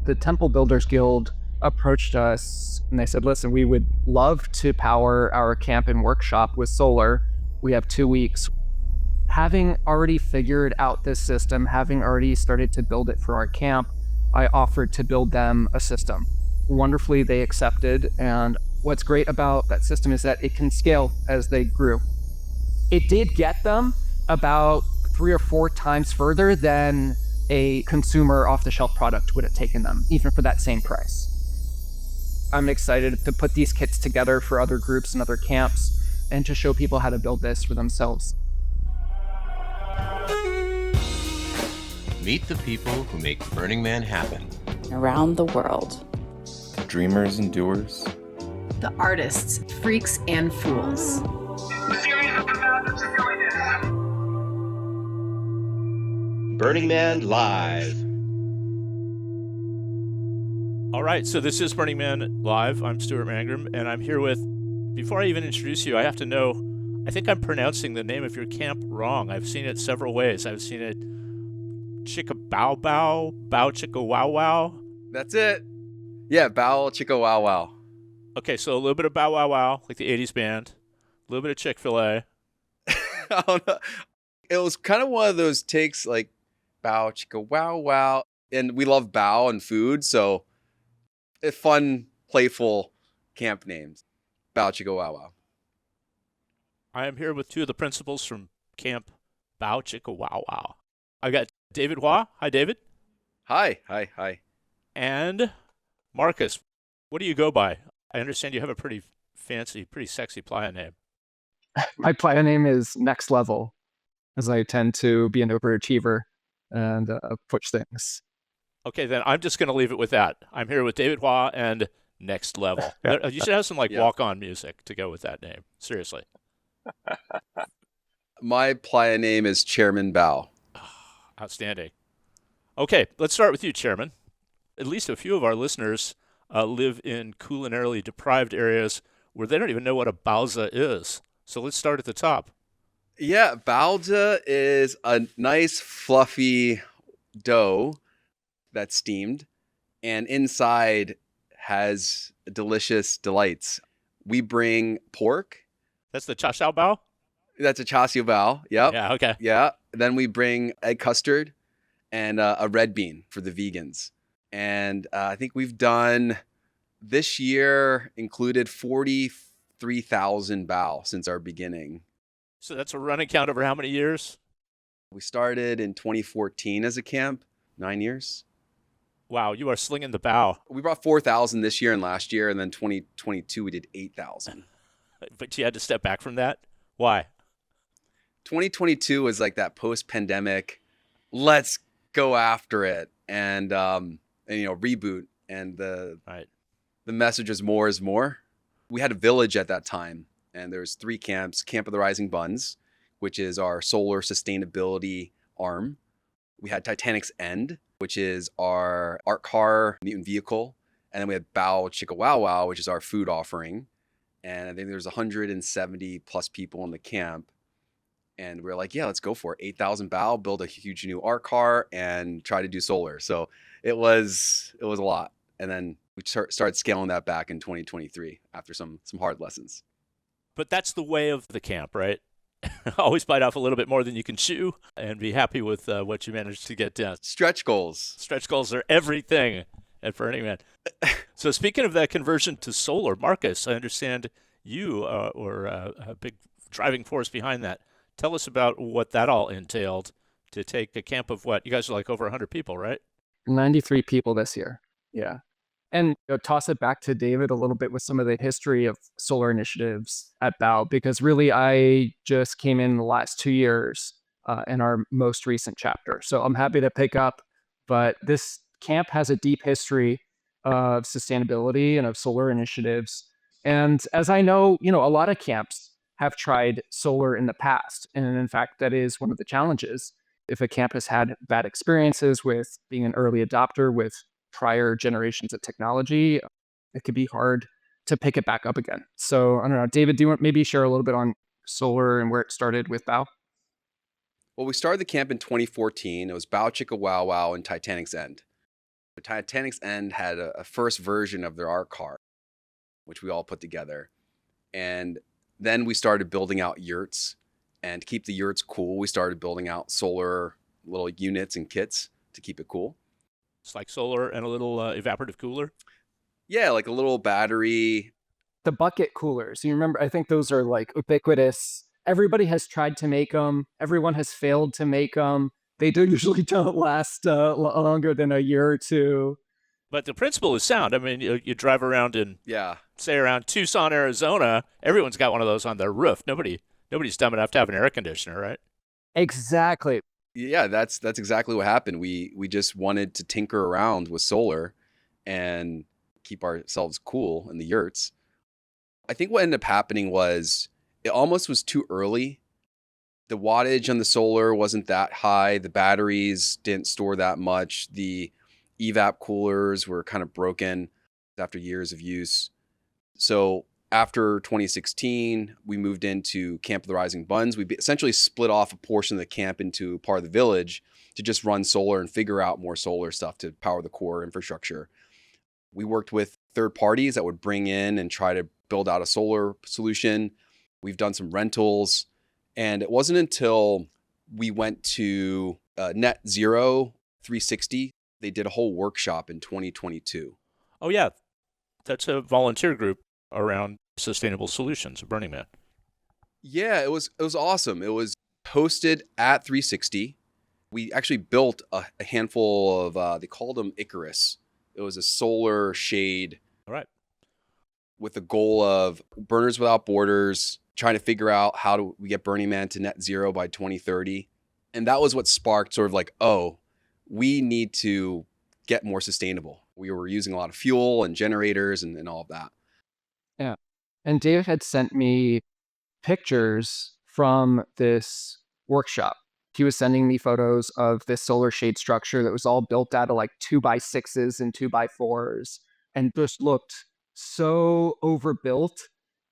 The Temple Builders Guild approached us and they said, listen, we would love to power our camp and workshop with solar. We have 2 weeks. Having already figured out this system, having already started to build it for our camp, I offered to build them a system. Wonderfully, they accepted. And what's great about that system is that it can scale as they grew. It did get them about 3 or 4 times further than a consumer off-the-shelf product would have taken them, even for that same price. I'm excited to put these kits together for other groups and other camps and to show people how to build this for themselves. Meet the people who make Burning Man happen. Around the world. Dreamers and doers. The artists, freaks and fools. Burning Man Live. All right, so this is Burning Man Live. I'm Stuart Mangrum, and I'm here with, before I even introduce you, I have to know, I think I'm pronouncing the name of your camp wrong. I've seen it several ways. I've seen it Chicka Bao Bao, Bao Chicka Wow Wow. That's it. Yeah, Bao Chicka Wow Wow. Okay, so a little bit of Bow Wow Wow, like the 80s band, a little bit of Chick-fil-A. I don't know. It was kind of one of those takes like Bao Chicka Wow Wow. And we love Bao and food, so it's fun, playful camp names. Bao Chicka Wow Wow. I am here with 2 of the principals from Camp Bao Chicka Wow Wow. I got David Hua. Hi, David. Hi. And Marcus. What do you go by? I understand you have a pretty fancy, pretty sexy playa name. My playa name is Next Level, as I tend to be an overachiever and push things. Okay, then I'm just going to leave it with that. I'm here with David Hua and Next Level. You should have some walk-on music to go with that name. Seriously. My playa name is Chairman Bao. Outstanding. Okay, let's start with you, Chairman. At least a few of our listeners live in culinarily deprived areas where they don't even know what a baozi is. So let's start at the top. Yeah, baozi is a nice fluffy dough that's steamed, and inside has delicious delights. We bring pork. That's the cha xiao bao? That's a char siu bao. Yep. Yeah, okay. Yeah. Then we bring egg custard and a red bean for the vegans. And I think we've done this year included 43,000 bao since our beginning. So that's a running count over how many years? We started in 2014 as a camp, 9 years. Wow, you are slinging the bao. We brought 4,000 this year and last year, and then 2022 we did 8,000. But you had to step back from that? Why? 2022 was like that post-pandemic, let's go after it and reboot. And the message is more is more. We had a village at that time, and there's 3 camps: Camp of the Rising Buns, which is our solar sustainability arm. We had Titanic's End, which is our art car mutant vehicle. And then we had Bao Chicka Wow Wow, which is our food offering. And I think there's 170 plus people in the camp. And we're like, yeah, let's go for it. 8,000 bao, build a huge new art car, and try to do solar. So it was a lot. And then we started scaling that back in 2023 after some hard lessons. But that's the way of the camp, right? Always bite off a little bit more than you can chew and be happy with what you managed to get done. Stretch goals. Stretch goals are everything at Burning Man. So speaking of that conversion to solar, Marcus, I understand you were a big driving force behind that. Tell us about what that all entailed to take a camp of what? You guys are like over 100 people, right? 93 people this year. Yeah. And toss it back to David a little bit with some of the history of solar initiatives at Bao, because really I just came in the last 2 years in our most recent chapter. So I'm happy to pick up, but this camp has a deep history of sustainability and of solar initiatives. And as I know, a lot of camps have tried solar in the past. And in fact, that is one of the challenges. If a camp has had bad experiences with being an early adopter with prior generations of technology, it could be hard to pick it back up again. So I don't know, David, do you want maybe share a little bit on solar and where it started with Bao? Well, we started the camp in 2014. It was Bao Chicka Wow Wow and Titanic's End. Titanic's End had a first version of their art car, which we all put together. And then we started building out yurts. And to keep the yurts cool, we started building out solar little units and kits to keep it cool. It's like solar and a little evaporative cooler. Yeah, like a little battery. The bucket coolers. You remember, I think those are like ubiquitous. Everybody has tried to make them. Everyone has failed to make them. They usually don't last longer than a year or two. But the principle is sound. I mean, you drive around in, say, around Tucson, Arizona. Everyone's got one of those on their roof. Nobody's dumb enough to have an air conditioner, right? Exactly. Yeah, that's exactly what happened. We just wanted to tinker around with solar and keep ourselves cool in the yurts. I think what ended up happening was it almost was too early. The wattage on the solar wasn't that high. The batteries didn't store that much. The evap coolers were kind of broken after years of use. So after 2016, we moved into Camp of the Rising Buns. We essentially split off a portion of the camp into part of the village to just run solar and figure out more solar stuff to power the core infrastructure. We worked with third parties that would bring in and try to build out a solar solution. We've done some rentals. And it wasn't until we went to Net Zero 360, they did a whole workshop in 2022. Oh, yeah. That's a volunteer group around sustainable solutions of Burning Man. Yeah, it was awesome. It was hosted at 360. We actually built a handful of, they called them Icarus. It was a solar shade. All right. With the goal of Burners Without Borders, trying to figure out how do we get Burning Man to net zero by 2030. And that was what sparked sort of like, oh, we need to get more sustainable. We were using a lot of fuel and generators and all of that. Yeah. And David had sent me pictures from this workshop. He was sending me photos of this solar shade structure that was all built out of like 2x6s and 2x4s and just looked so overbuilt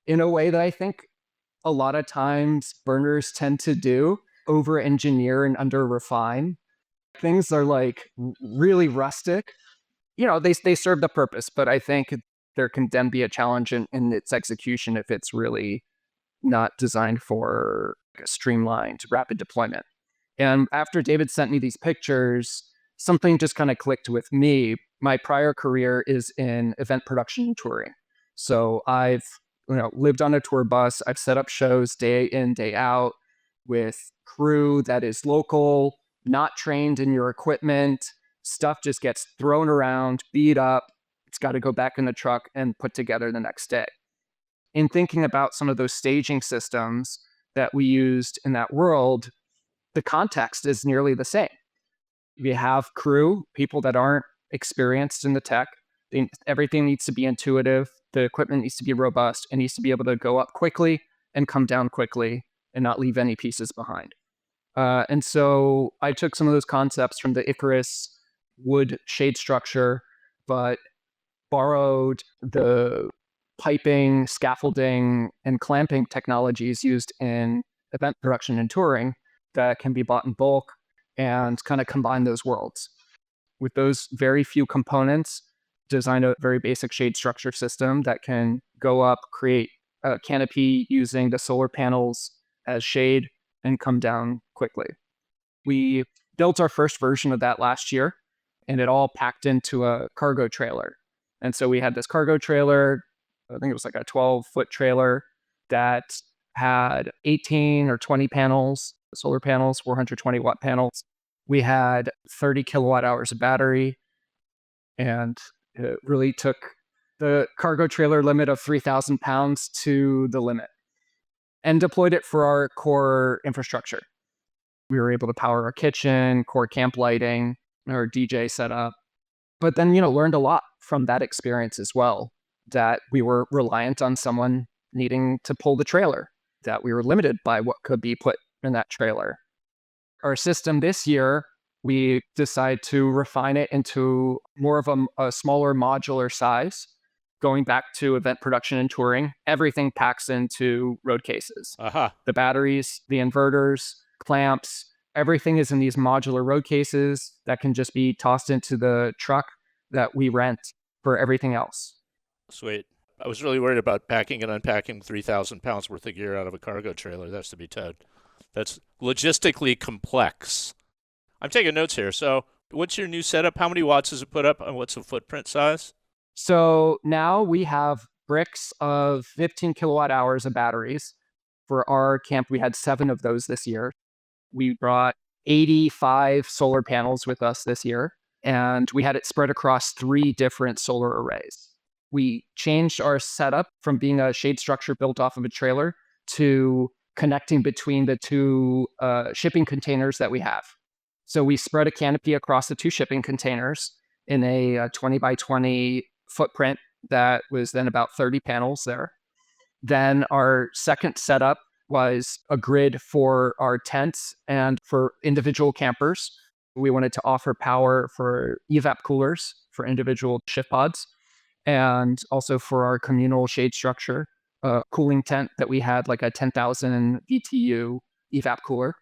in a way that I think a lot of times burners tend to do, over engineer and under refine. Things are like really rustic. You know, they serve the purpose, but I think there can then be a challenge in its execution if it's really not designed for a streamlined, rapid deployment. And after David sent me these pictures, something just kind of clicked with me. My prior career is in event production and touring. So I've lived on a tour bus. I've set up shows day in, day out with crew that is local, not trained in your equipment. Stuff just gets thrown around, beat up. It's got to go back in the truck and put together the next day. In thinking about some of those staging systems that we used in that world, the context is nearly the same. We have crew, people that aren't experienced in the tech. Everything needs to be intuitive. The equipment needs to be robust. It needs to be able to go up quickly and come down quickly and not leave any pieces behind. And so I took some of those concepts from the Icarus wood shade structure, but borrowed the piping, scaffolding, and clamping technologies used in event production and touring that can be bought in bulk and kind of combine those worlds. With those very few components, design a very basic shade structure system that can go up, create a canopy using the solar panels as shade, and come down quickly. We built our first version of that last year, and it all packed into a cargo trailer. And so we had this cargo trailer, I think it was like a 12-foot trailer that had 18 or 20 panels, solar panels, 420-watt panels. We had 30 kilowatt hours of battery, and it really took the cargo trailer limit of 3,000 pounds to the limit and deployed it for our core infrastructure. We were able to power our kitchen, core camp lighting, our DJ setup, but then, learned a lot from that experience as well, that we were reliant on someone needing to pull the trailer, that we were limited by what could be put in that trailer. Our system this year, we decided to refine it into more of a smaller modular size. Going back to event production and touring, everything packs into road cases. The batteries, the inverters, clamps, everything is in these modular road cases that can just be tossed into the truck that we rent for everything else. Sweet. I was really worried about packing and unpacking 3,000 pounds worth of gear out of a cargo trailer. That's to be towed. That's logistically complex. I'm taking notes here. So, what's your new setup? How many watts does it put up, and what's the footprint size? So now we have bricks of 15 kilowatt hours of batteries. For our camp, we had 7 of those this year. We brought 85 solar panels with us this year, and we had it spread across 3 different solar arrays. We changed our setup from being a shade structure built off of a trailer to connecting between the 2 shipping containers that we have. So we spread a canopy across the 2 shipping containers in a 20 by 20 footprint that was then about 30 panels there. Then our second setup was a grid for our tents and for individual campers. We wanted to offer power for evap coolers for individual shift pods, and also for our communal shade structure, a cooling tent that we had, like a 10,000 BTU evap cooler.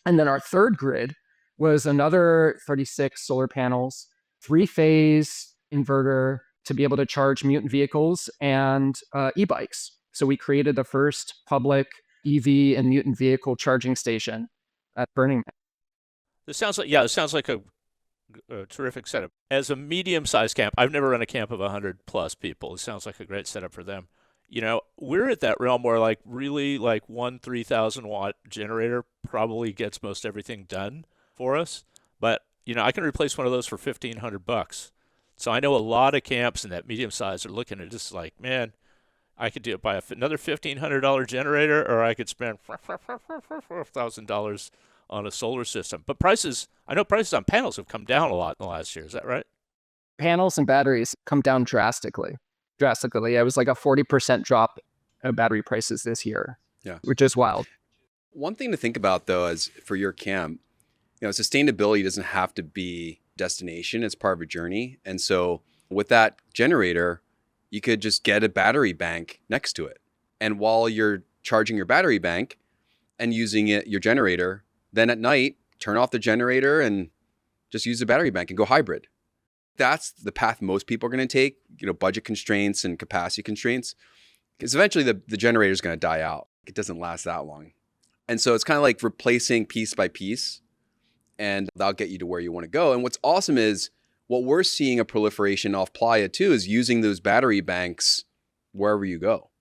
And then our third grid was another 36 solar panels, 3-phase inverter to be able to charge Mutant vehicles and e-bikes. So we created the first public EV and Mutant vehicle charging station at Burning Man. This sounds like, it sounds like a terrific setup. As a medium-sized camp, I've never run a camp of 100 plus people. It sounds like a great setup for them. You know, we're at that realm where like really like one 3,000 watt generator probably gets most everything done for us. But, you know, I can replace one of those for $1,500. So I know a lot of camps in that medium size are looking at just like, man, I could do it by another $1,500 generator, or I could spend $1,000 on a solar system. But prices, I know prices on panels have come down a lot in the last year. Is that right? Panels and batteries come down drastically. It was like a 40% drop in battery prices this year, which is wild. One thing to think about, though, is for your camp, you know, sustainability doesn't have to be destination. It's part of a journey. And so with that generator, you could just get a battery bank next to it. And while you're charging your battery bank and using your generator, then at night, turn off the generator and just use the battery bank and go hybrid. That's the path most people are going to take, you know, budget constraints and capacity constraints, because eventually the generator is going to die out. It doesn't last that long. And so it's kind of like replacing piece by piece, and that'll get you to where you want to go. And what's awesome is what we're seeing a proliferation off Playa too is using those battery banks wherever you go,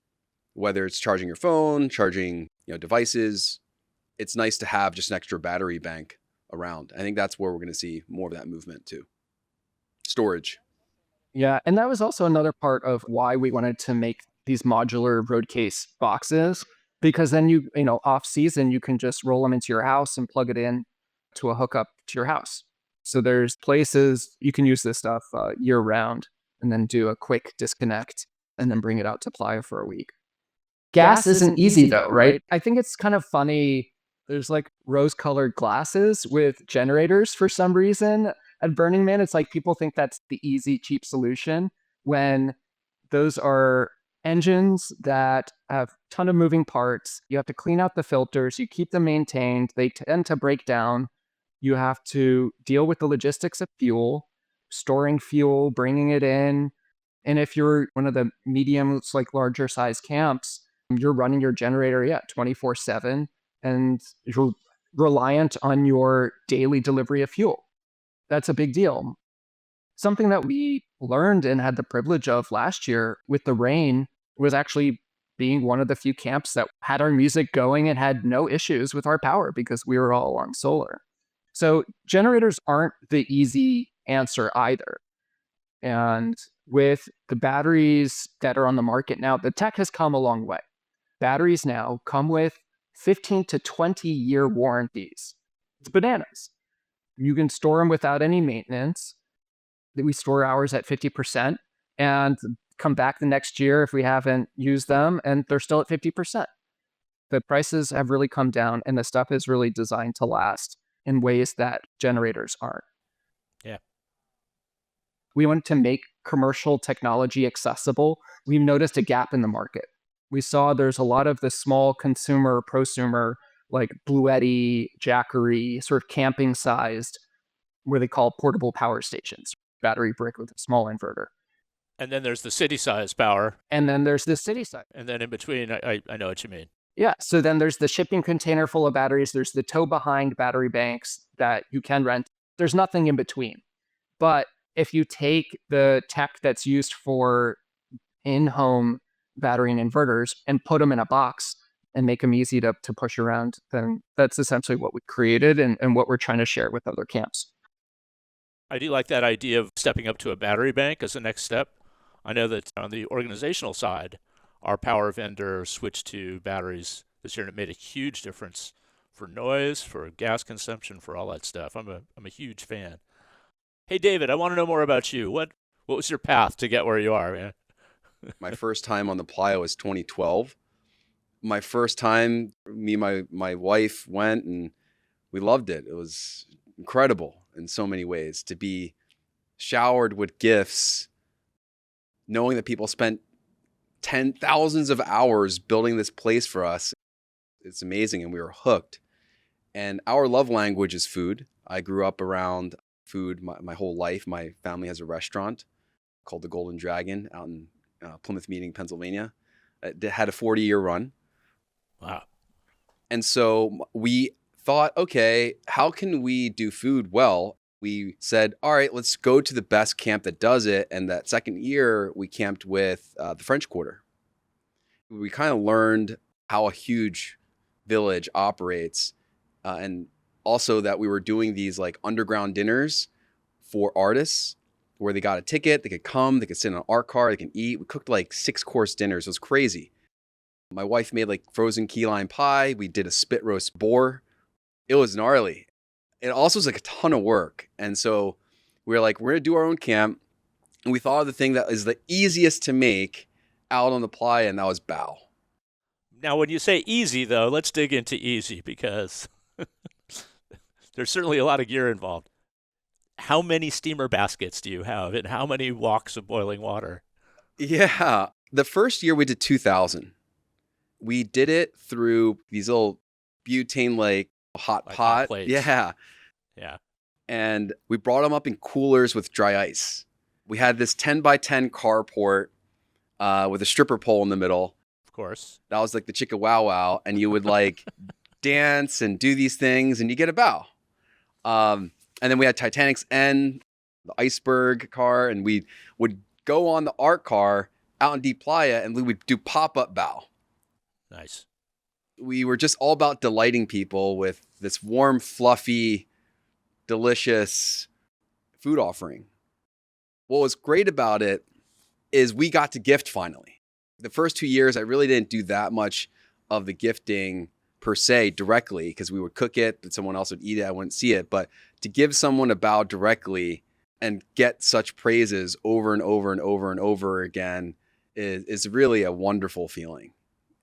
whether it's charging your phone, charging, you know, devices. It's nice to have just an extra battery bank around. I think that's where we're going to see more of that movement too. Storage. Yeah, and that was also another part of why we wanted to make these modular road case boxes, because then you know, off season, you can just roll them into your house and plug it in to a hookup to your house. So there's places you can use this stuff year round and then do a quick disconnect and then bring it out to Playa for a week. Gas isn't easy though, right? I think it's kind of funny. There's like rose-colored glasses with generators for some reason at Burning Man. It's like people think that's the easy, cheap solution when those are engines that have a ton of moving parts. You have to clean out the filters. You keep them maintained. They tend to break down. You have to deal with the logistics of fuel, storing fuel, bringing it in. And if you're one of the medium, like larger size camps, you're running your generator 24/7, and you're reliant on your daily delivery of fuel. That's a big deal. Something that we learned and had the privilege of last year with the rain was actually being one of the few camps that had our music going and had no issues with our power because we were all on solar. So generators aren't the easy answer either. And with the batteries that are on the market now, the tech has come a long way. Batteries now come with 15 to 20 year warranties. It's bananas. You can store them without any maintenance. We store ours at 50% and come back the next year if we haven't used them and they're still at 50%. The prices have really come down and the stuff is really designed to last in ways that generators aren't. Yeah. We want to make commercial technology accessible. We've noticed a gap in the market. We saw there's a lot of the small consumer, prosumer, like Bluetti, Jackery, sort of camping sized, where they call portable power stations. battery brick with a small inverter. And then there's the city size power. And then there's the city side. And then in between, I know what you mean. Yeah. So then there's the shipping container full of batteries. There's the tow behind battery banks that you can rent. There's nothing in between. But if you take the tech that's used for in-home battery and inverters and put them in a box and make them easy to push around, then that's essentially what we created and what we're trying to share with other camps. I do like that idea of stepping up to a battery bank as the next step. I know that on the organizational side, our power vendor switched to batteries this year, and it made a huge difference for noise, for gas consumption, for all that stuff. I'm a huge fan. Hey, David, I want to know more about you. What was your path to get where you are, man? My first time on the playa was 2012. My first time, me and my wife went, and we loved it. It was incredible in so many ways to be showered with gifts, knowing that people spent thousands of hours building this place for us. It's amazing, and we were hooked. And our love language is food. I grew up around food my whole life. My family has a restaurant called the Golden Dragon out in Plymouth Meeting, Pennsylvania. It had a 40-year run. Wow. And so we thought, okay, how can we do food well? We said, all right, let's go to the best camp that does it. And that second year, we camped with the French Quarter. We kind of learned how a huge village operates, and also that we were doing these like underground dinners for artists where they got a ticket, they could come, they could sit in an art car, they can eat. We cooked like 6-course dinners. It was crazy. My wife made like frozen key lime pie. We did a spit roast boar. It was gnarly. It also was like a ton of work. And so we were like, we're going to do our own camp. And we thought of the thing that is the easiest to make out on the playa, and that was bao. Now, when you say easy, though, let's dig into easy, because there's certainly a lot of gear involved. How many steamer baskets do you have, and how many walks of boiling water? Yeah. The first year we did 2,000. We did it through these little butane like hot pot. Plates. Yeah. Yeah. And we brought them up in coolers with dry ice. We had this 10 by 10 carport with a stripper pole in the middle. Of course. That was like the Chicka Wow Wow. And you would like dance and do these things and you get a bow. And then we had Titanic's End, the iceberg car, and we would go on the art car out in Deep Playa and we would do pop-up bow. Nice. We were just all about delighting people with this warm, fluffy, delicious food offering. What was great about it is we got to gift finally. The first 2 years, I really didn't do that much of the gifting per se directly because we would cook it, but someone else would eat it. I wouldn't see it. But to give someone a bow directly and get such praises over and over and over and over again is really a wonderful feeling.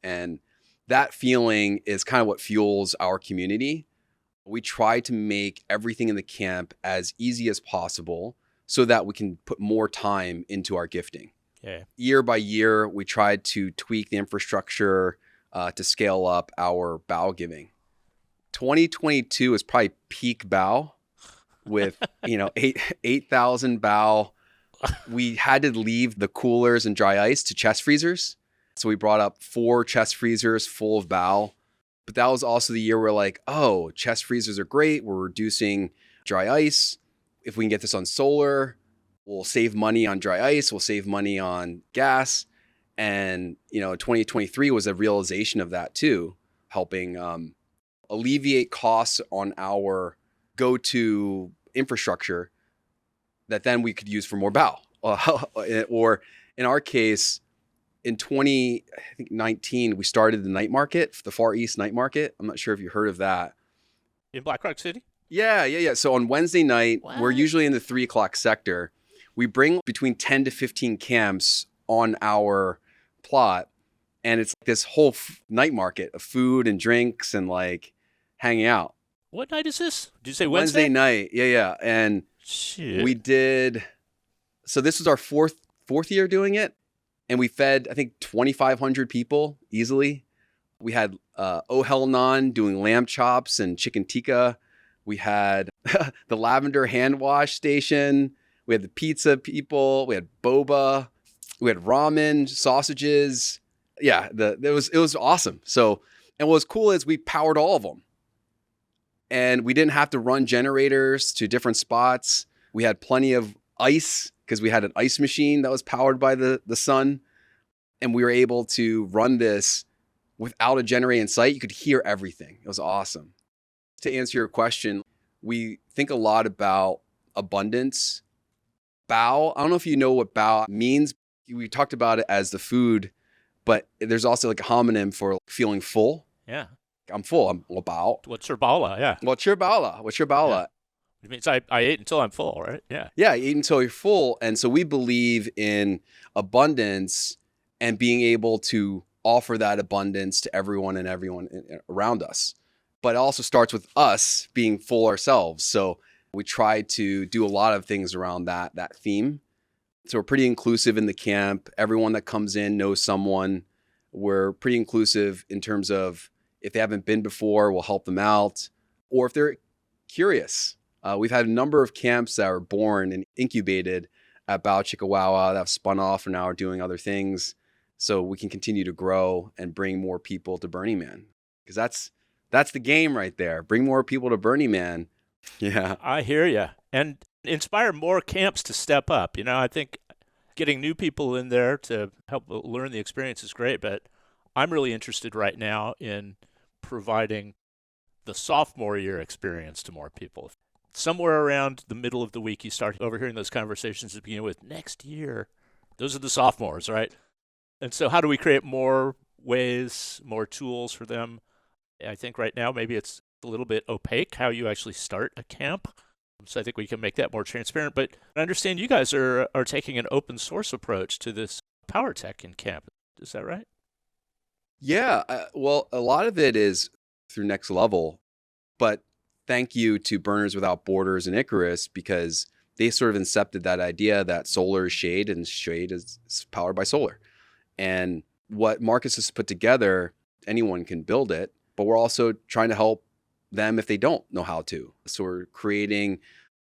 And that feeling is kind of what fuels our community. We try to make everything in the camp as easy as possible so that we can put more time into our gifting. Yeah. Year by year, we tried to tweak the infrastructure to scale up our bow giving. 2022 is probably peak bow with 8,000 bow. We had to leave the coolers and dry ice to chest freezers. So we brought up 4 chest freezers full of bow. But that was also the year where like, oh, chest freezers are great. We're reducing dry ice. If we can get this on solar, we'll save money on dry ice. We'll save money on gas. And, 2023 was a realization of that too, helping alleviate costs on our go-to infrastructure that then we could use for more bow. Or in our case, in 2019, we started the night market, the Far East night market. I'm not sure if you heard of that. In Black Rock City? Yeah. So on Wednesday night, we're usually in the 3 o'clock sector. We bring between 10 to 15 camps on our plot. And it's like this whole night market of food and drinks and like hanging out. What night is this? Did you say Wednesday night? Yeah. And shit. We did. So this was our fourth year doing it. And we fed, I think, 2,500 people easily. We had Oh Hell Non doing lamb chops and chicken tikka. We had the lavender hand wash station. We had the pizza people. We had boba. We had ramen, sausages. Yeah, it was awesome. So, and what was cool is we powered all of them. And we didn't have to run generators to different spots. We had plenty of ice because we had an ice machine that was powered by the sun. And we were able to run this without a generator in sight. You could hear everything. It was awesome. To answer your question, we think a lot about abundance. Bao, I don't know if you know what bao means. We talked about it as the food, but there's also like a homonym for feeling full. Yeah. I'm full. I'm bao. What's your Paula? Yeah. What's your Paula? What's your Paula? Yeah. It means I ate until I'm full, right? Yeah. Yeah, eat until you're full. And so we believe in abundance and being able to offer that abundance to everyone around us. But it also starts with us being full ourselves. So we try to do a lot of things around that theme. So we're pretty inclusive in the camp. Everyone that comes in knows someone. We're pretty inclusive in terms of if they haven't been before, we'll help them out. Or if they're curious. We've had a number of camps that were born and incubated at Bao Chicka Wow Wow that have spun off and now are doing other things. So we can continue to grow and bring more people to Burning Man. Because that's the game right there. Bring more people to Burning Man. Yeah. I hear you. And inspire more camps to step up. You know, I think getting new people in there to help learn the experience is great, but I'm really interested right now in providing the sophomore year experience to more people. Somewhere around the middle of the week, you start overhearing those conversations to begin with. Next year, those are the sophomores, right? And so how do we create more ways, more tools for them? I think right now maybe it's a little bit opaque how you actually start a camp. So I think we can make that more transparent. But I understand you guys are taking an open source approach to this power tech in camp. Is that right? Yeah. Well, a lot of it is through Next Level. But thank you to Burners Without Borders and Icarus because they sort of incepted that idea that solar is shade and shade is powered by solar. And what Marcus has put together, anyone can build it, but we're also trying to help them if they don't know how to. So we're creating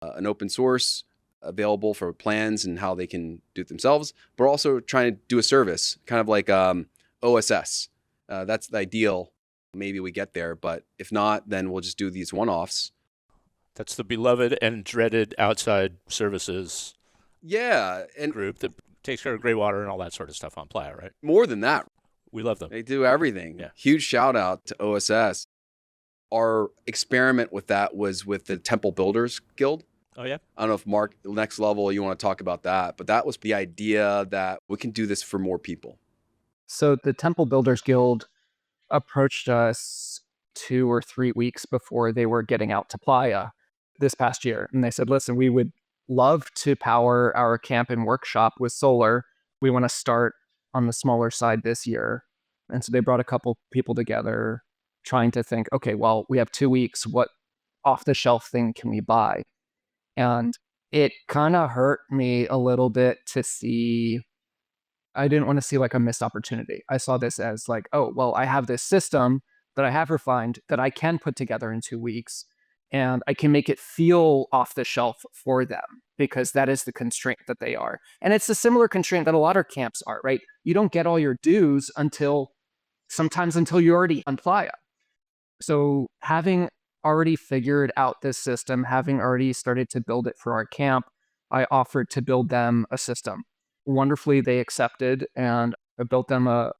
an open source available for plans and how they can do it themselves, but we're also trying to do a service, kind of like OSS. That's the ideal. Maybe we get there, but if not, then we'll just do these one-offs. That's the beloved and dreaded outside services and group that takes care of gray water and all that sort of stuff on Playa, right? More than that. We love them. They do everything. Yeah. Huge shout out to OSS. Our experiment with that was with the Temple Builders Guild. Oh, yeah? I don't know if Mark, Next Level, you want to talk about that, but that was the idea that we can do this for more people. So the Temple Builders Guild approached us 2 or 3 weeks before they were getting out to Playa this past year. And they said, listen, we would love to power our camp and workshop with solar. We want to start on the smaller side this year. And so they brought a couple people together trying to think, okay, well, we have 2 weeks. What off-the-shelf thing can we buy? And it kind of hurt me a little bit to see. I didn't want to see like a missed opportunity. I saw this as like, oh, well, I have this system that I have refined that I can put together in 2 weeks and I can make it feel off the shelf for them because that is the constraint that they are. And it's a similar constraint that a lot of camps are, right? You don't get all your dues sometimes until you're already on Playa. So having already figured out this system, having already started to build it for our camp, I offered to build them a system. Wonderfully, they accepted, and I built them it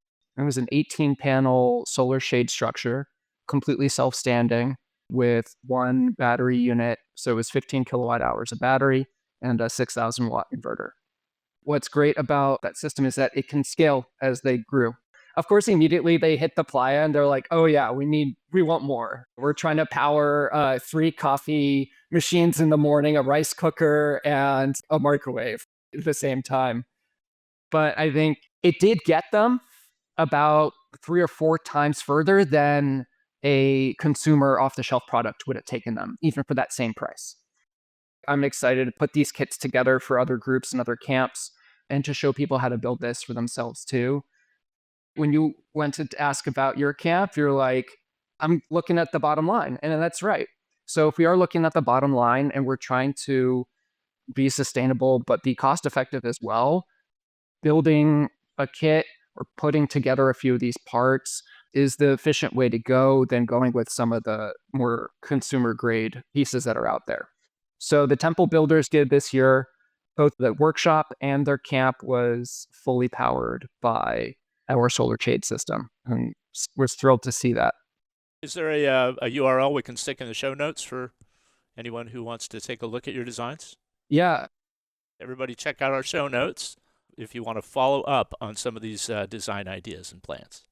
was an 18-panel solar shade structure, completely self-standing, with one battery unit. So it was 15 kilowatt hours of battery and a 6,000 watt inverter. What's great about that system is that it can scale as they grew. Of course, immediately they hit the Playa and they're like, oh yeah, we want more. We're trying to power 3 coffee machines in the morning, a rice cooker, and a microwave at the same time. But I think it did get them about 3 or 4 times further than a consumer off-the-shelf product would have taken them, even for that same price. I'm excited to put these kits together for other groups and other camps and to show people how to build this for themselves too. When you went to ask about your camp, you're like, I'm looking at the bottom line. And that's right. So if we are looking at the bottom line and we're trying to be sustainable, but be cost effective as well. Building a kit or putting together a few of these parts is the efficient way to go than going with some of the more consumer grade pieces that are out there. So the temple builders did this year, both the workshop and their camp was fully powered by our solar shade system. And we're thrilled to see that. Is there a URL we can stick in the show notes for anyone who wants to take a look at your designs? Yeah. Everybody check out our show notes if you want to follow up on some of these design ideas and plans.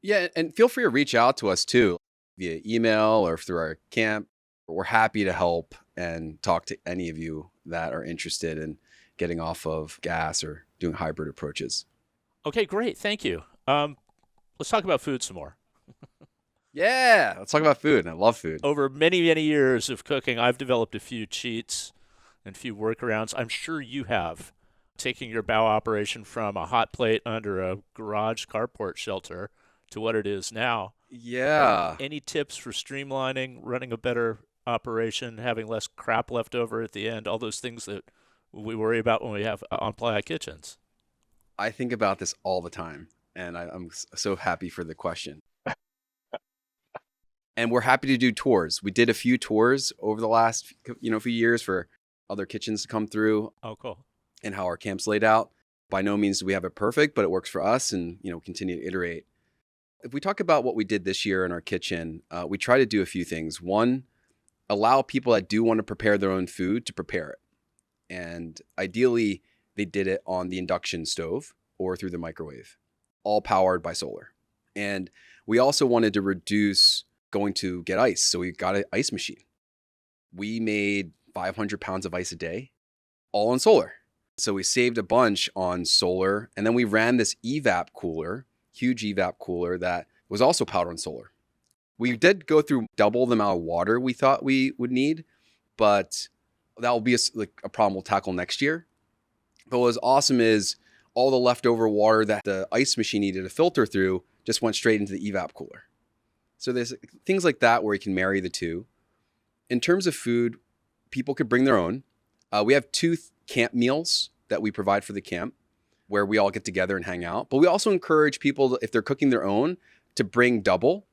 Yeah, and feel free to reach out to us too via email or through our camp. We're happy to help and talk to any of you that are interested in getting off of gas or doing hybrid approaches. Okay, great. Thank you. Let's talk about food some more. Yeah, let's talk about food. I love food. Over many, many years of cooking, I've developed a few cheats and a few workarounds. I'm sure you have. Taking your Bao operation from a hot plate under a garage carport shelter to what it is now. Yeah. Any tips for streamlining, running a better operation, having less crap left over at the end, all those things that we worry about when we have on-playa kitchens? I think about this all the time, and I'm so happy for the question. And we're happy to do tours. We did a few tours over the last few years for other kitchens to come through. Oh, cool. And how our camp's laid out. By no means do we have it perfect, but it works for us, and continue to iterate. If we talk about what we did this year in our kitchen, we try to do a few things. One, allow people that do want to prepare their own food to prepare it. And ideally, they did it on the induction stove or through the microwave, all powered by solar. And we also wanted to reduce going to get ice. So we got an ice machine. We made 500 pounds of ice a day, all on solar. So we saved a bunch on solar. And then we ran this evap cooler, huge evap cooler that was also powered on solar. We did go through double the amount of water we thought we would need, but that will be a problem we'll tackle next year. But what was awesome is all the leftover water that the ice machine needed to filter through just went straight into the evap cooler. So there's things like that where you can marry the two. In terms of food, people could bring their own. We have two camp meals that we provide for the camp where we all get together and hang out. But we also encourage people, if they're cooking their own, to bring double.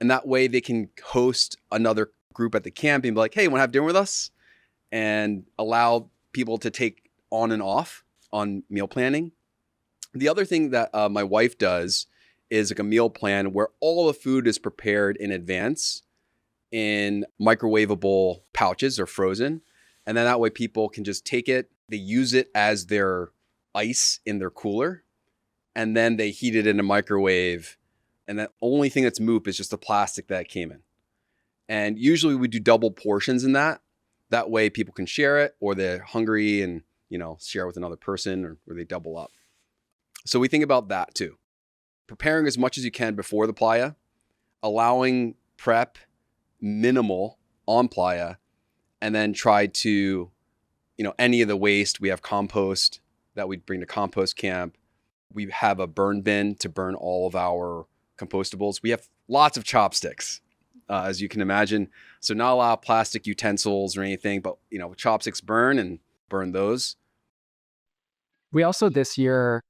And that way they can host another group at the camp and be like, hey, you want to have dinner with us? And allow people to take on and off on meal planning. The other thing that my wife does is like a meal plan where all the food is prepared in advance in microwavable pouches or frozen. And then that way people can just take it, they use it as their ice in their cooler, and then they heat it in a microwave. And the only thing that's moved is just the plastic that it came in. And usually we do double portions in that. That way people can share it, or they're hungry and, share with another person, or they double up. So we think about that too. Preparing as much as you can before the playa, allowing prep minimal on playa, and then try to, any of the waste. We have compost that we bring to compost camp. We have a burn bin to burn all of our compostables. We have lots of chopsticks, as you can imagine. So not a lot of plastic utensils or anything, but, chopsticks burn, and burn those. We also this year,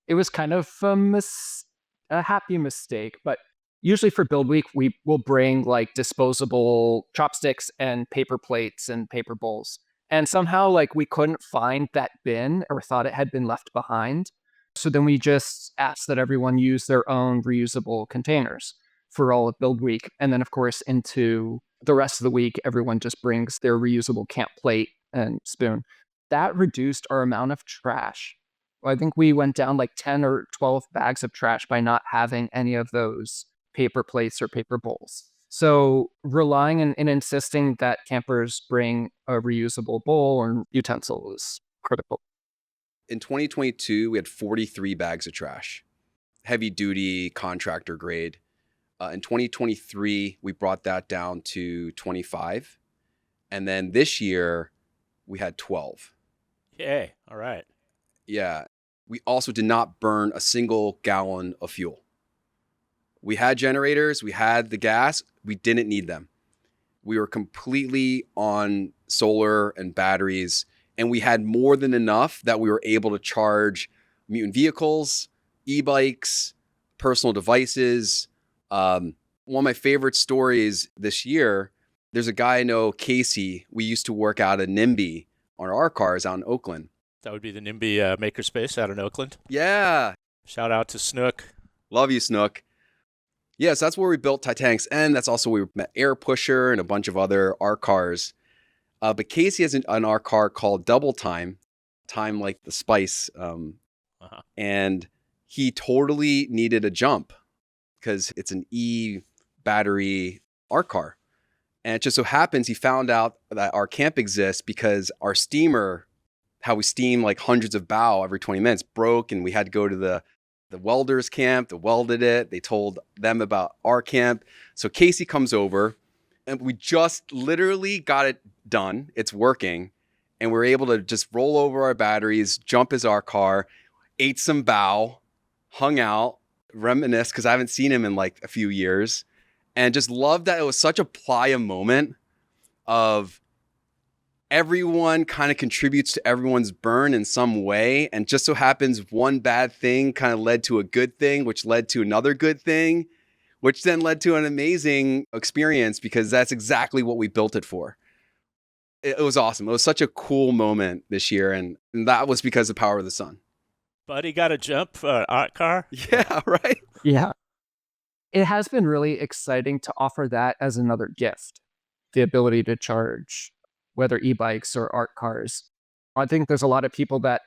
it was kind of a happy mistake, but usually for Build Week, we will bring like disposable chopsticks and paper plates and paper bowls. And somehow we couldn't find that bin, or thought it had been left behind. So then we just asked that everyone use their own reusable containers for all of Build Week. And then of course into the rest of the week, everyone just brings their reusable camp plate and spoon. That reduced our amount of trash. I think we went down 10 or 12 bags of trash by not having any of those paper plates or paper bowls. So relying and insisting that campers bring a reusable bowl or utensil is critical. In 2022, we had 43 bags of trash, heavy duty contractor grade. In 2023, we brought that down to 25. And then this year, we had 12. Yay. All right. Yeah. We also did not burn a single gallon of fuel. We had generators, we had the gas, we didn't need them. We were completely on solar and batteries And we had more than enough that we were able to charge mutant vehicles, e-bikes, personal devices. One of my favorite stories this year, there's a guy I know, Casey. We used to work out at NIMBY on our cars out in Oakland. That would be the NIMBY makerspace out in Oakland. Yeah. Shout out to Snook. Love you, Snook. Yes, that's where we built Titanic's End. That's also where we met Air Pusher and a bunch of other art cars. But Casey has an art car called Double Time, time like the spice. And he totally needed a jump because it's an e-battery art car. And it just so happens he found out that our camp exists because our steamer, how we steam like hundreds of bow every 20 minutes, broke, and we had to go to the welders camp. They welded it. They told them about our camp. So Casey comes over, and we just literally got it done. It's working. And we're able to just roll over our batteries, jump as our car, ate some bow, hung out, reminisce, because I haven't seen him in like a few years. And just loved that it was such a playa moment of everyone kind of contributes to everyone's burn in some way. And just so happens one bad thing kind of led to a good thing, which led to another good thing, which then led to an amazing experience because that's exactly what we built it for. It was awesome. It was such a cool moment this year. And that was because of the power of the sun. Buddy got a jump for an art car? Yeah, right? Yeah. It has been really exciting to offer that as another gift, the ability to charge, whether e-bikes or art cars. I think there's a lot of people that,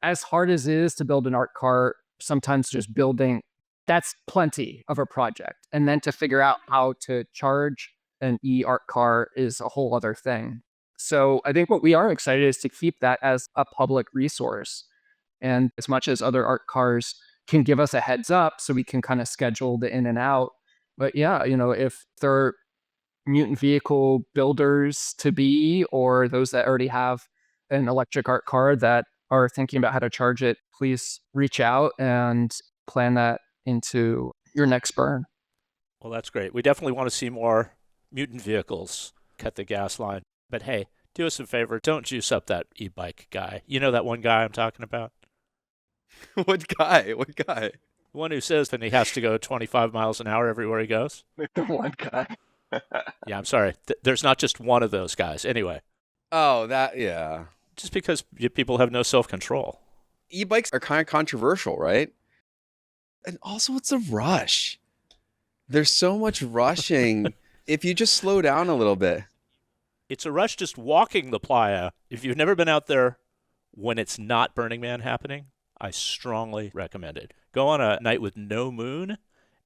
as hard as it is to build an art car, sometimes just building, that's plenty of a project. And then to figure out how to charge an e-art car is a whole other thing. So I think what we are excited is to keep that as a public resource. And as much as other art cars can give us a heads up so we can kind of schedule the in and out. But yeah, if there are mutant vehicle builders to be, or those that already have an electric art car that are thinking about how to charge it, please reach out and plan that into your next burn. Well, that's great. We definitely want to see more mutant vehicles cut the gas line. But hey, do us a favor. Don't juice up that e-bike guy. You know that one guy I'm talking about? What guy? What guy? The one who says that he has to go 25 miles an hour everywhere he goes? The one guy. Yeah, I'm sorry. There's not just one of those guys. Anyway. Oh, yeah. Just because people have no self-control. E-bikes are kind of controversial, right? And also it's a rush. There's so much rushing. If you just slow down a little bit. It's a rush just walking the playa. If you've never been out there when it's not Burning Man happening, I strongly recommend it. Go on a night with no moon,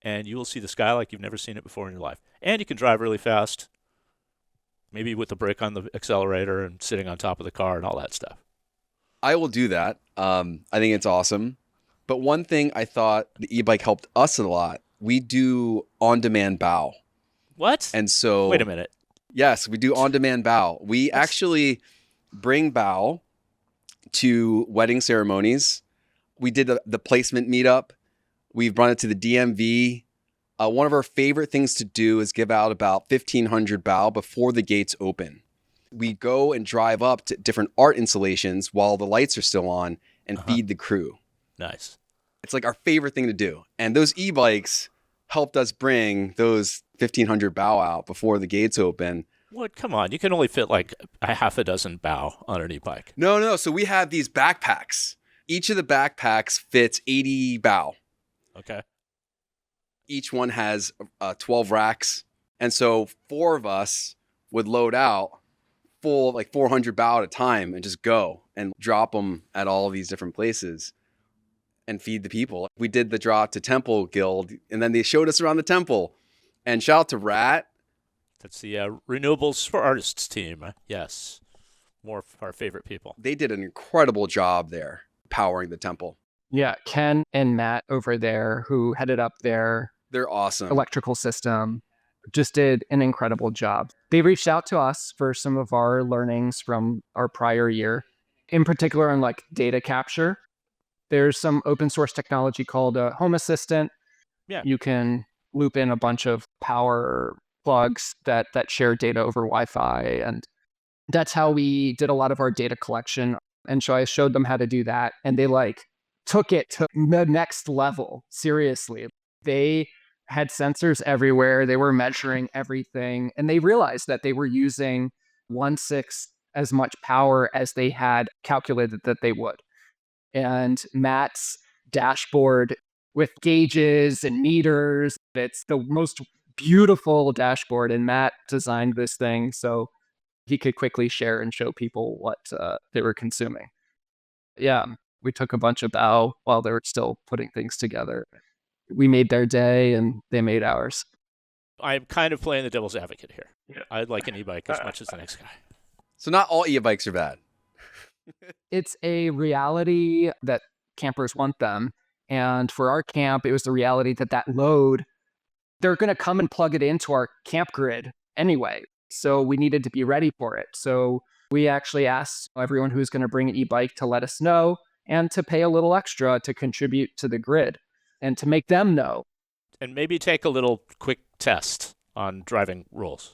and you will see the sky like you've never seen it before in your life. And you can drive really fast, maybe with the brake on the accelerator and sitting on top of the car and all that stuff. I will do that. I think it's awesome. But one thing I thought the e-bike helped us a lot, we do on-demand bow. What? And so... Wait a minute. Yes, we do on-demand bow. We actually bring bow to wedding ceremonies. We did the placement meetup. We've run it to the DMV. One of our favorite things to do is give out about 1,500 bow before the gates open. We go and drive up to different art installations while the lights are still on and feed the crew. Nice. It's like our favorite thing to do. And those e-bikes helped us bring those 1,500 bow out before the gates open. What? Come on. You can only fit like a half a dozen bow on an e-bike. No. So we have these backpacks. Each of the backpacks fits 80 bow. Okay. Each one has 12 racks. And so 4 of us would load out full, like 400 bow at a time and just go and drop them at all of these different places and feed the people. We did the drop to Temple Guild, and then they showed us around the temple. And shout out to Rat. That's the Renewables for Artists team. Yes. More of our favorite people. They did an incredible job there, powering the temple. Yeah, Ken and Matt over there, who headed up their They're awesome. electrical system, just did an incredible job. They reached out to us for some of our learnings from our prior year, in particular on like data capture. There's some open source technology called a Home Assistant. Yeah. You can loop in a bunch of power plugs that share data over Wi-Fi, and That's how we did a lot of our data collection. And so I showed them how to do that. And they like took it to the next level. Seriously. They had sensors everywhere. They were measuring everything. And they realized that they were using 1/6 as much power as they had calculated that they would. And Matt's dashboard with gauges and meters, it's the most beautiful dashboard. And Matt designed this thing so he could quickly share and show people what they were consuming. Yeah, we took a bunch of Bao while they were still putting things together. We made their day and they made ours. I'm kind of playing the devil's advocate here. Yeah. I'd like an e-bike as much as the next guy. So not all e-bikes are bad. It's a reality that campers want them. And for our camp, it was the reality that that load, they're going to come and plug it into our camp grid anyway. So we needed to be ready for it. So we actually asked everyone who's going to bring an e-bike to let us know and to pay a little extra to contribute to the grid and to make them know. And maybe take a little quick test on driving rules.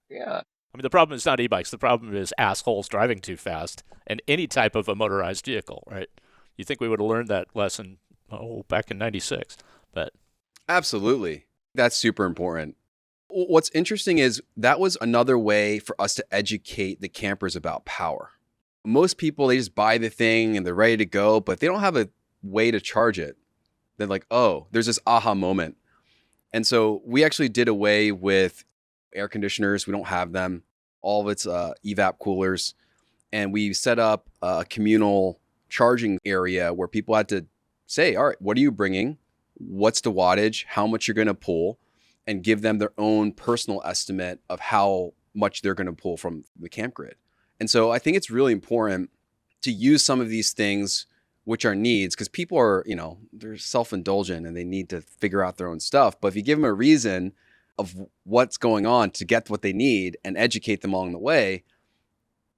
Yeah. I mean, the problem is not e-bikes. The problem is assholes driving too fast and any type of a motorized vehicle, right? You think we would have learned that lesson back in 96, but... Absolutely. That's super important. What's interesting is that was another way for us to educate the campers about power. Most people, they just buy the thing and they're ready to go, but they don't have a way to charge it. They're like, oh, there's this aha moment. And so we actually did away with air conditioners. We don't have them. All of it's evap coolers. And we set up a communal charging area where people had to say, all right, what are you bringing? What's the wattage? How much you're going to pull? And give them their own personal estimate of how much they're going to pull from the camp grid. And so I think it's really important to use some of these things, which are needs, because people are, they're self-indulgent and they need to figure out their own stuff. But if you give them a reason of what's going on to get what they need and educate them along the way,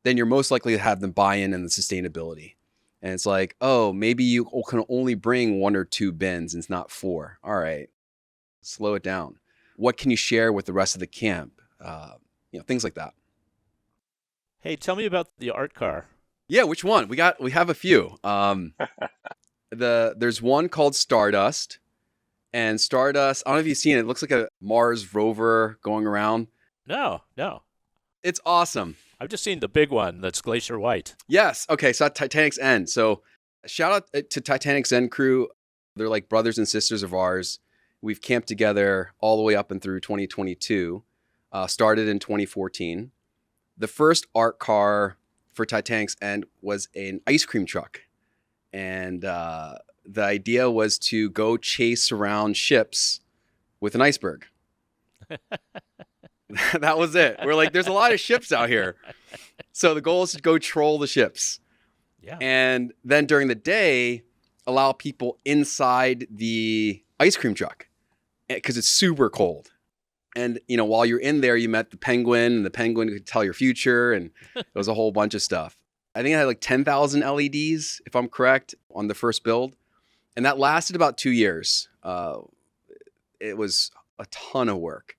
then you're most likely to have them buy in the sustainability. And it's like, oh, maybe you can only bring 1 or 2 bins and it's not 4. All right, slow it down. What can you share with the rest of the camp? Things like that. Hey, tell me about the art car. Yeah, which one? We have a few. There's one called Stardust. And Stardust, I don't know if you've seen it. It looks like a Mars rover going around. No. It's awesome. I've just seen the big one that's Glacier White. Yes. Okay, so Titanic's End. So shout out to Titanic's End crew. They're like brothers and sisters of ours. We've camped together all the way up and through 2022. Started in 2014. The first art car for Titanic's End was an ice cream truck. And the idea was to go chase around ships with an iceberg. That was it. We're like, there's a lot of ships out here. So the goal is to go troll the ships. Yeah. And then during the day, allow people inside the ice cream truck because it's super cold. And, while you're in there, you met the penguin, and the penguin could tell your future, and there was a whole bunch of stuff. I think it had like 10,000 LEDs, if I'm correct, on the first build. And that lasted about 2 years. It was a ton of work.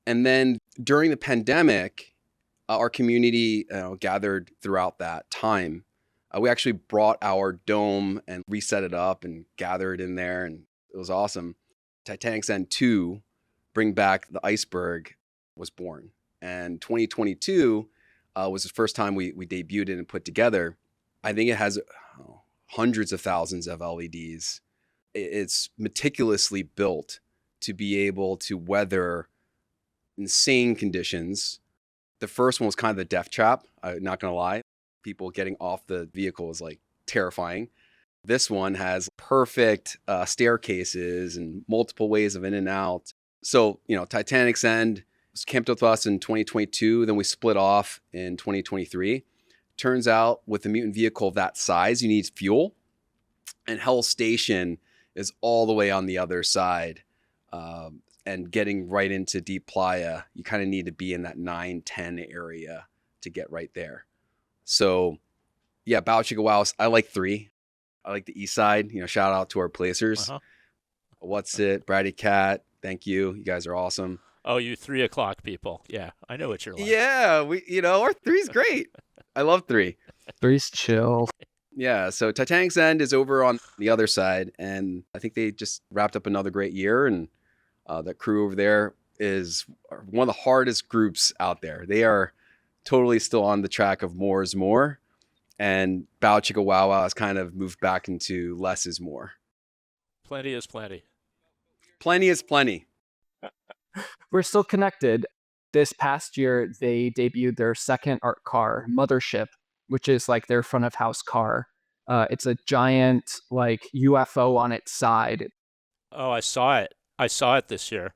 And then during the pandemic, our community gathered throughout that time. We actually brought our dome and reset it up and gathered in there, and it was awesome. Titanic's End 2, Bring Back the Iceberg, was born. And 2022 was the first time we debuted it and put together. I think it has hundreds of thousands of LEDs. It's meticulously built to be able to weather insane conditions. The first one was kind of the death trap. I'm not going to lie. People getting off the vehicle was like terrifying. This one has perfect staircases and multiple ways of in and out. So, Titanic's End was camped with us in 2022. Then we split off in 2023. Turns out with a mutant vehicle of that size, you need fuel. And Hell Station is all the way on the other side. And getting right into Deep Playa, you kind of need to be in that 9-10 area to get right there. So, yeah, Bao Chicka Wow, I like 3. I like the east side. Shout out to our placers. What's it? Bratty Cat. Thank you. You guys are awesome. Oh, you 3 o'clock people. Yeah, I know what you're like. Yeah, our three's great. I love three. Three's chill. Yeah, so Titanic's End is over on the other side, and I think they just wrapped up another great year, and that crew over there is one of the hardest groups out there. They are totally still on the track of more is more, and Bao Chicka Wow Wow has kind of moved back into less is more. Plenty is plenty. Plenty is plenty. We're still connected. This past year, they debuted their second art car, Mothership, which is like their front of house car. It's a giant like UFO on its side. Oh, I saw it. I saw it this year.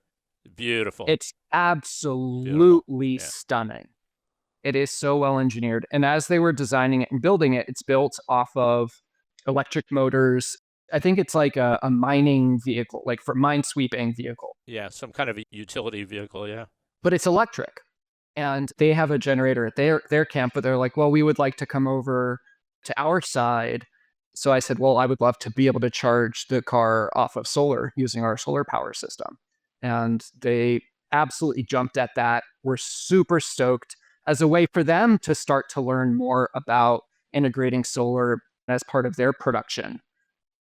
Beautiful. It's absolutely stunning. It is so well engineered. And as they were designing it and building it, it's built off of electric motors. I think it's like a mining vehicle, like for mine sweeping vehicle. Yeah, some kind of a utility vehicle, yeah. But it's electric. And they have a generator at their camp, but they're like, well, we would like to come over to our side. So I said, well, I would love to be able to charge the car off of solar using our solar power system. And they absolutely jumped at that. We're super stoked as a way for them to start to learn more about integrating solar as part of their production.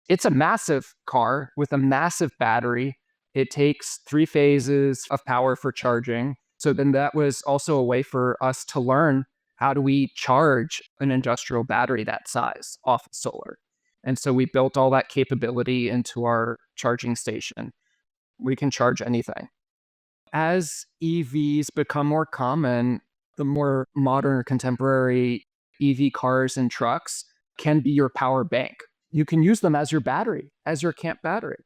It's a massive car with a massive battery. It takes 3 phases of power for charging. So then that was also a way for us to learn how do we charge an industrial battery that size off of solar. And so we built all that capability into our charging station. We can charge anything. As EVs become more common, the more modern contemporary EV cars and trucks can be your power bank. You can use them as your battery, as your camp battery.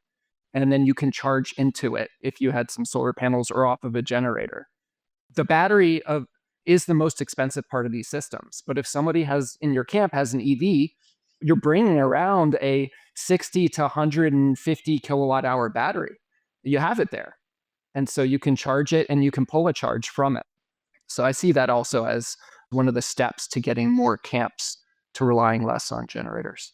And then you can charge into it if you had some solar panels or off of a generator. The battery is the most expensive part of these systems. But if somebody in your camp has an EV, you're bringing around a 60 to 150 kilowatt hour battery. You have it there. And so you can charge it and you can pull a charge from it. So I see that also as one of the steps to getting more camps to relying less on generators.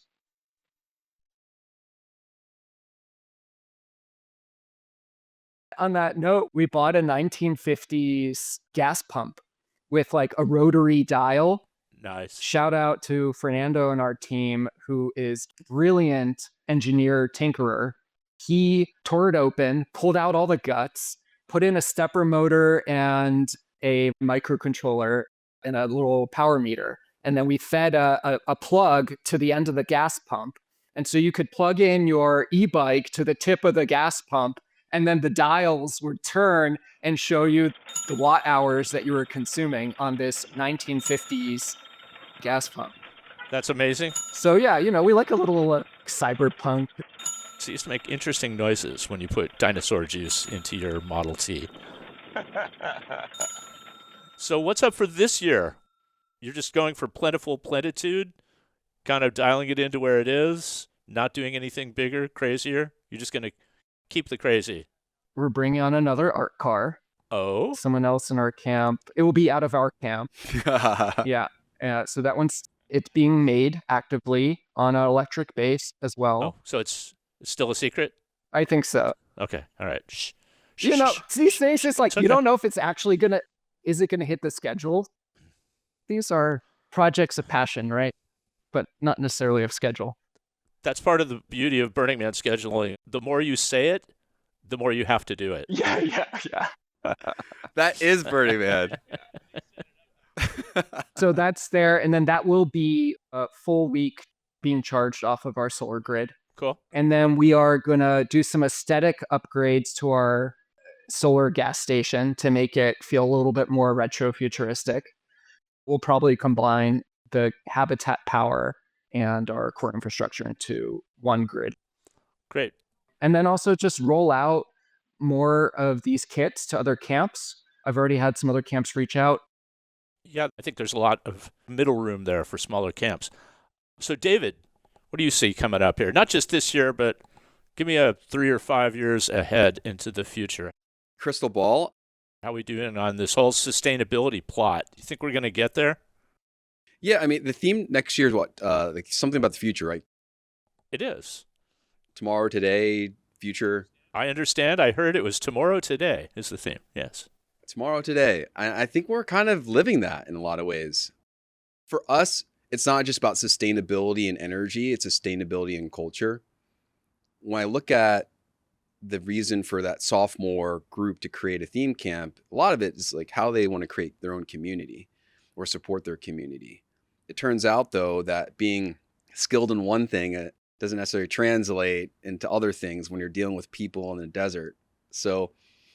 On that note, we bought a 1950s gas pump with like a rotary dial. Nice. Shout out to Fernando and our team, who is brilliant engineer tinkerer. He tore it open, pulled out all the guts, put in a stepper motor and a microcontroller and a little power meter. And then we fed a plug to the end of the gas pump. And so you could plug in your e-bike to the tip of the gas pump, and then the dials would turn and show you the watt hours that you were consuming on this 1950s gas pump. That's amazing. So yeah, we like a little cyberpunk. So you used to make interesting noises when you put dinosaur juice into your Model T. So what's up for this year? You're just going for plentiful plenitude, kind of dialing it into where it is, not doing anything bigger, crazier? You're just going to keep the crazy. We're bringing on another art car. Oh? Someone else in our camp. It will be out of our camp. Yeah. So that it's being made actively on an electric base as well. Oh, so it's still a secret? I think so. Okay. All right. Shh. These days it's like, It's okay. You don't know if it's actually is it going to hit the schedule? These are projects of passion, right? But not necessarily of schedule. That's part of the beauty of Burning Man scheduling. The more you say it, the more you have to do it. Yeah. That is Burning Man. So that's there. And then that will be a full week being charged off of our solar grid. Cool. And then we are going to do some aesthetic upgrades to our solar gas station to make it feel a little bit more retro futuristic. We'll probably combine the habitat power and our core infrastructure into one grid. Great. And then also just roll out more of these kits to other camps. I've already had some other camps reach out. Yeah, I think there's a lot of middle room there for smaller camps. So David, what do you see coming up here? Not just this year, but give me a 3 or 5 years ahead into the future. Crystal ball. How we doing on this whole sustainability plot? Do you think we're going to get there? Yeah, I mean, the theme next year is what? Like something about the future, right? It is. Tomorrow, today, future. I understand. I heard it was tomorrow today is the theme. Yes. Tomorrow today. I think we're kind of living that in a lot of ways. For us, it's not just about sustainability and energy, it's sustainability and culture. When I look at the reason for that sophomore group to create a theme camp, a lot of it is like how they want to create their own community or support their community. It turns out, though, that being skilled in one thing doesn't necessarily translate into other things when you're dealing with people in the desert. So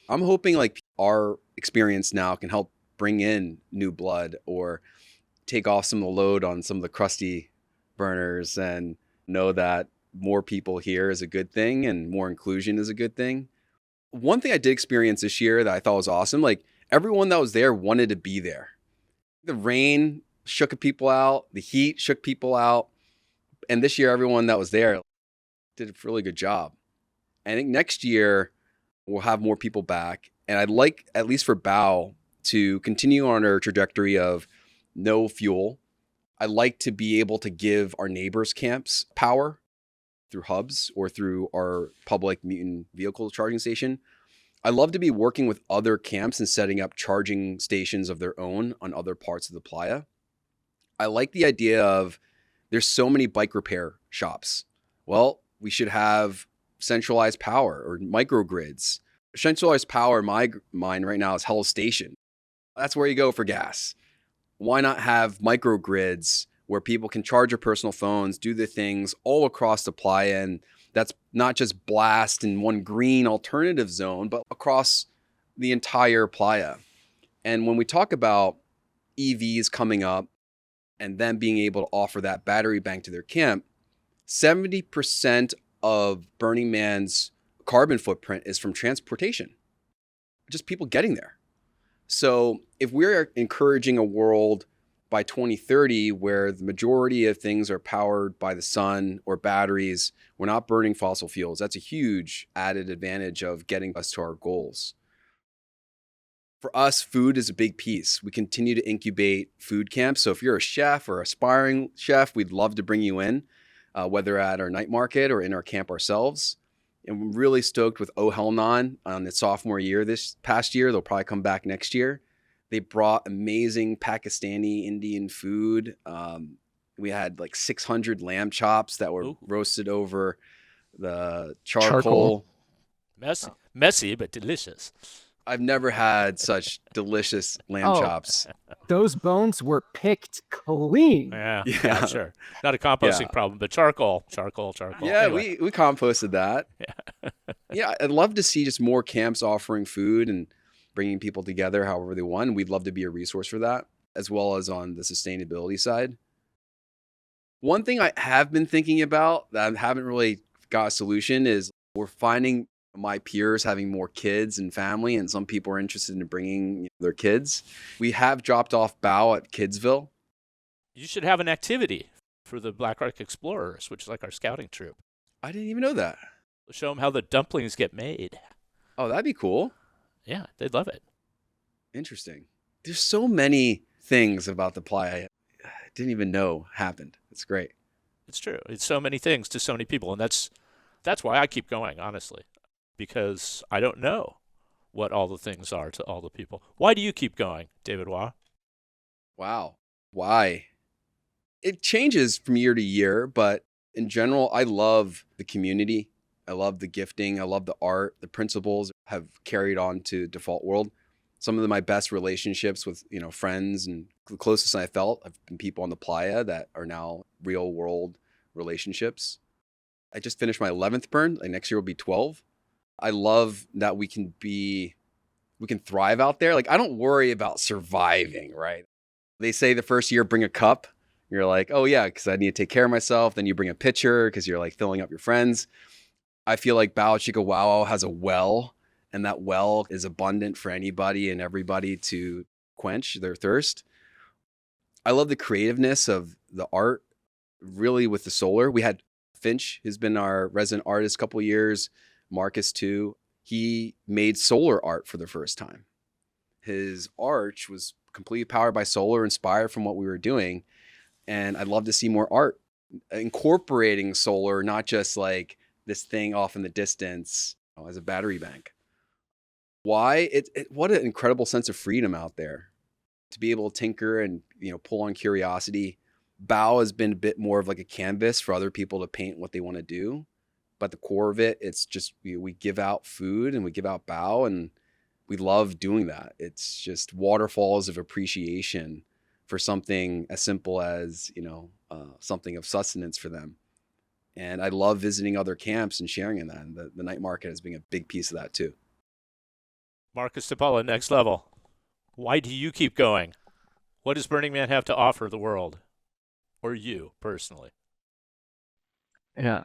I'm hoping like our experience now can help bring in new blood or take off some of the load on some of the crusty burners and know that more people here is a good thing and more inclusion is a good thing. One thing I did experience this year that I thought was awesome, like everyone that was there wanted to be there. The rain shook people out, the heat shook people out. And this year, everyone that was there did a really good job. I think next year we'll have more people back. And I'd like, at least for Bao, to continue on our trajectory of no fuel. I'd like to be able to give our neighbors' camps power through hubs or through our public Mutant vehicle charging station. I love to be working with other camps and setting up charging stations of their own on other parts of the playa. I like the idea of there's so many bike repair shops. Well, we should have centralized power or microgrids. Centralized power in my mind right now is Hell's Station. That's where you go for gas. Why not have microgrids where people can charge their personal phones, do the things all across the playa? And that's not just blast in one green alternative zone, but across the entire playa. And when we talk about EVs coming up and them being able to offer that battery bank to their camp, 70% of Burning Man's carbon footprint is from transportation, just people getting there. So if we're encouraging a world by 2030 where the majority of things are powered by the sun or batteries, we're not burning fossil fuels, that's a huge added advantage of getting us to our goals. For us, food is a big piece. We continue to incubate food camps. So if you're a chef or aspiring chef, we'd love to bring you in, whether at our night market or in our camp ourselves. And we're really stoked with Oh Hell Non on its sophomore year this past year. They'll probably come back next year. They brought amazing Pakistani Indian food. We had like 600 lamb chops that were roasted over the charcoal. Messy, but delicious. I've never had such delicious lamb chops. Those bones were picked clean. Yeah, sure. Not a composting problem, but charcoal. Yeah, anyway. we composted that. Yeah, I'd love to see just more camps offering food and bringing people together however they want. We'd love to be a resource for that, as well as on the sustainability side. One thing I have been thinking about that I haven't really got a solution is we're finding my peers having more kids and family, and some people are interested in bringing their kids. We have dropped off Bao at Kidsville. You should have an activity for the Black Ark Explorers, which is like our scouting troop. I didn't even know that. Show them how the dumplings get made. Oh, that'd be cool. Yeah, they'd love it. Interesting. There's so many things about the playa I didn't even know happened. It's great. It's true. It's so many things to so many people, and that's why I keep going, honestly, because I don't know what all the things are to all the people. Why do you keep going, David Waugh? Wow. Why? It changes from year to year, but in general, I love the community. I love the gifting. I love the art. The principles have carried on to Default World. Some of my best relationships with, friends and the closest I felt have been people on the playa that are now real world relationships. I just finished my 11th burn. Like next year will be 12. I love that we can thrive out there. Like I don't worry about surviving, right? They say the first year, bring a cup. You're like, oh yeah, because I need to take care of myself. Then you bring a pitcher because you're like filling up your friends. I feel like Bao Chicka Wow Wow has a well, and that well is abundant for anybody and everybody to quench their thirst. I love the creativeness of the art, really with the solar. We had Finch, who's been our resident artist a couple of years, Marcus too. He made solar art for the first time. His arch was completely powered by solar, inspired from what we were doing. And I'd love to see more art incorporating solar, not just like this thing off in the distance as a battery bank. Why? What an incredible sense of freedom out there to be able to tinker and, pull on curiosity. Bao has been a bit more of like a canvas for other people to paint what they want to do. But the core of it, it's just we give out food and we give out bao, and we love doing that. It's just waterfalls of appreciation for something as simple as, something of sustenance for them. And I love visiting other camps and sharing in that. And the night market has been a big piece of that too. Marcus de Paula, next level. Why do you keep going? What does Burning Man have to offer the world? Or you, personally? Yeah.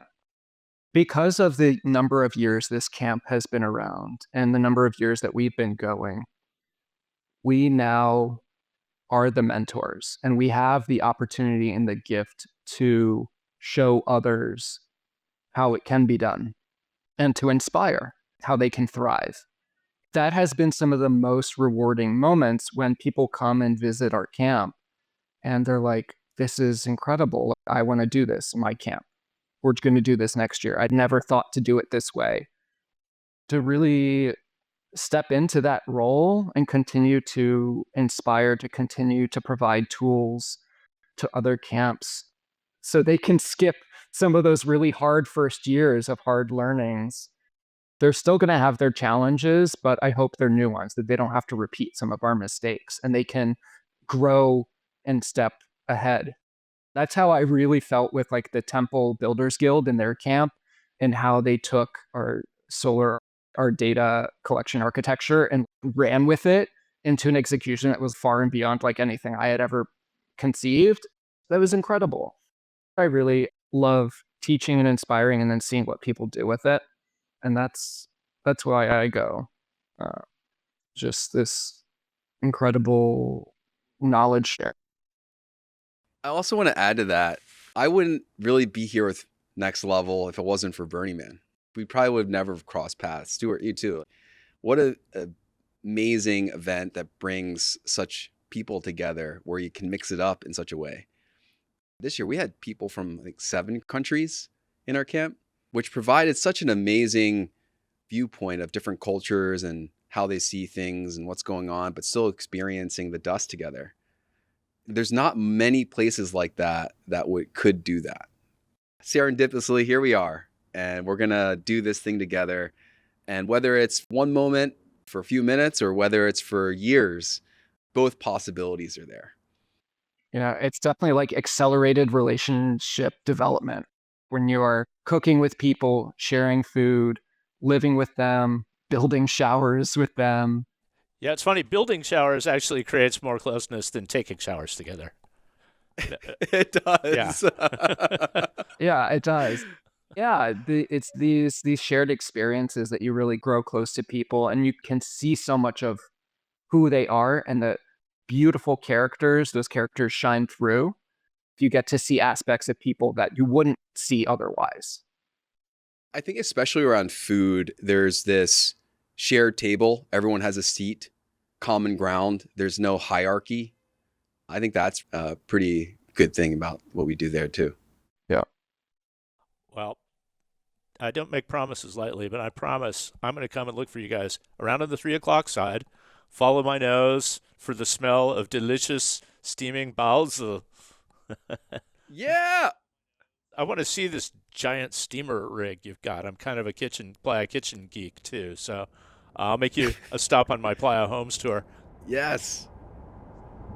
Because of the number of years this camp has been around and the number of years that we've been going, we now are the mentors, and we have the opportunity and the gift to show others how it can be done and to inspire how they can thrive. That has been some of the most rewarding moments when people come and visit our camp and they're like, this is incredible. I want to do this in my camp. We're going to do this next year. I'd never thought to do it this way. To really step into that role and continue to inspire, to continue to provide tools to other camps so they can skip some of those really hard first years of hard learnings. They're still going to have their challenges, but I hope they're new ones, that they don't have to repeat some of our mistakes and they can grow and step ahead. That's how I really felt with like the Temple Builders Guild and their camp, and how they took our data collection architecture and ran with it into an execution that was far and beyond like anything I had ever conceived. That was incredible. I really love teaching and inspiring and then seeing what people do with it. And that's why I go. Just this incredible knowledge share. I also want to add to that. I wouldn't really be here with Next Level if it wasn't for Burning Man. We probably would have never crossed paths. Stuart, you too. What an amazing event that brings such people together where you can mix it up in such a way. This year we had people from 7 countries in our camp, which provided such an amazing viewpoint of different cultures and how they see things and what's going on, but still experiencing the dust together. There's not many places like that could do that. Serendipitously, here we are, and we're going to do this thing together. And whether it's one moment for a few minutes or whether it's for years, both possibilities are there. It's definitely like accelerated relationship development when you are cooking with people, sharing food, living with them, building showers with them. Yeah, it's funny. Building showers actually creates more closeness than taking showers together. It does. Yeah, yeah, it does. Yeah, it's these shared experiences that you really grow close to people, and you can see so much of who they are and the beautiful characters. Those characters shine through. You get to see aspects of people that you wouldn't see otherwise. I think especially around food, there's this shared table. Everyone has a seat, common ground. There's no hierarchy. I think that's a pretty good thing about what we do there too. Yeah. Well, I don't make promises lightly, but I promise I'm going to come and look for you guys around on the 3 o'clock side, follow my nose for the smell of delicious steaming baozi. Yeah. I want to see this giant steamer rig you've got. I'm kind of a Playa kitchen geek too, so I'll make you a stop on my Playa Homes tour. Yes.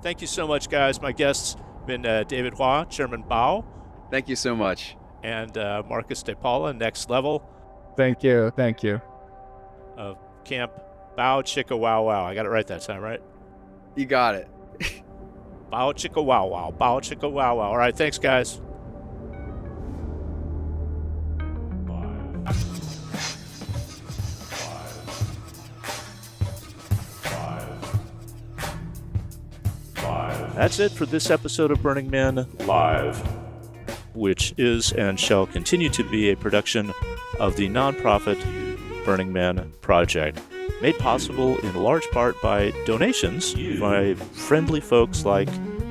Thank you so much, guys. My guests have been David Hua, Chairman Bao. Thank you so much. And Marcus de Paula, Next Level. Thank you. Thank you. Of Camp Bao Chicka Wow Wow. I got it right that time, right? You got it. Bao Chicka Wow Wow. Bao Chicka Wow Wow. All right, thanks, guys. That's it for this episode of Burning Man Live, which is and shall continue to be a production of the nonprofit Burning Man Project, made possible in large part by donations by friendly folks like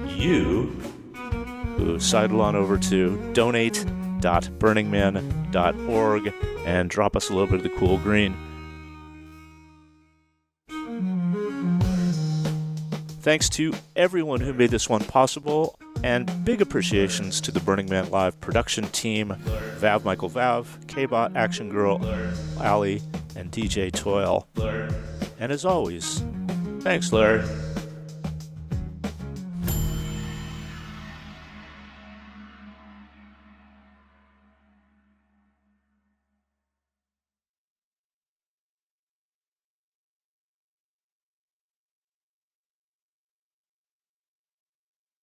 you, who sidle on over to donate.burningman.org and drop us a little bit of the cool green. Thanks to everyone who made this one possible, and big appreciations to the Burning Man Live production team, Vav Michael Vav, K-Bot, Action Girl, Ali, and DJ Toil. And as always, thanks, Larry.